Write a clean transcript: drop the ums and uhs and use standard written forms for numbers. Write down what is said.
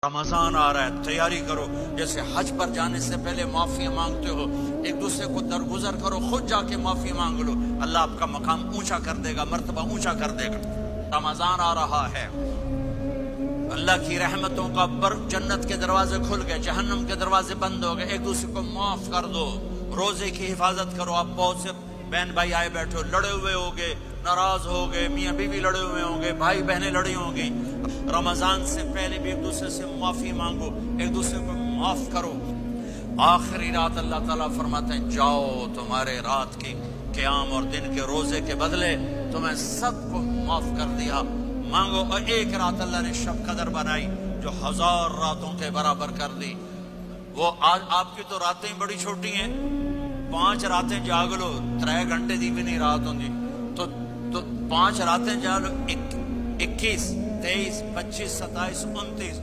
رمضان آ رہا ہے، تیاری کرو، جیسے حج پر جانے سے پہلے معافی مانگتے ہو، ایک دوسرے کو درگزر کرو، خود جا کے معافی مانگ لو، اللہ آپ کا مقام اونچا کر دے گا، مرتبہ اونچا کر دے گا۔ رمضان آ رہا ہے، اللہ کی رحمتوں کا جنت کے دروازے کھل گئے، جہنم کے دروازے بند ہو گئے، ایک دوسرے کو معاف کر دو، روزے کی حفاظت کرو۔ آپ بہت سے بہن بھائی آئے بیٹھے ہو، لڑے ہوئے ہوگے، ناراض ہو گئے، میاں بیوی لڑے ہوئے ہوں گے، بھائی بہنیں لڑی ہوں گی، رمضان سے پہلے بھی ایک دوسرے سے معافی مانگو، ایک دوسرے کو معاف کرو۔ آخری رات اللہ تعالیٰ فرماتے ہیں جاؤ، تمہارے رات کی قیام اور دن کے روزے کے بدلے تمہیں سب کو معاف کر دیا، مانگو۔ اور ایک رات اللہ نے شب قدر بنائی جو 1000 راتوں کے برابر کر دی۔ وہ آج آپ کی تو راتیں بڑی چھوٹی ہیں، 5 راتیں جاگ لو، 3 گھنٹے دی بھی نہیں رات ہوندی، تو 5 راتیں جاگ لو، 21 23 25 27 29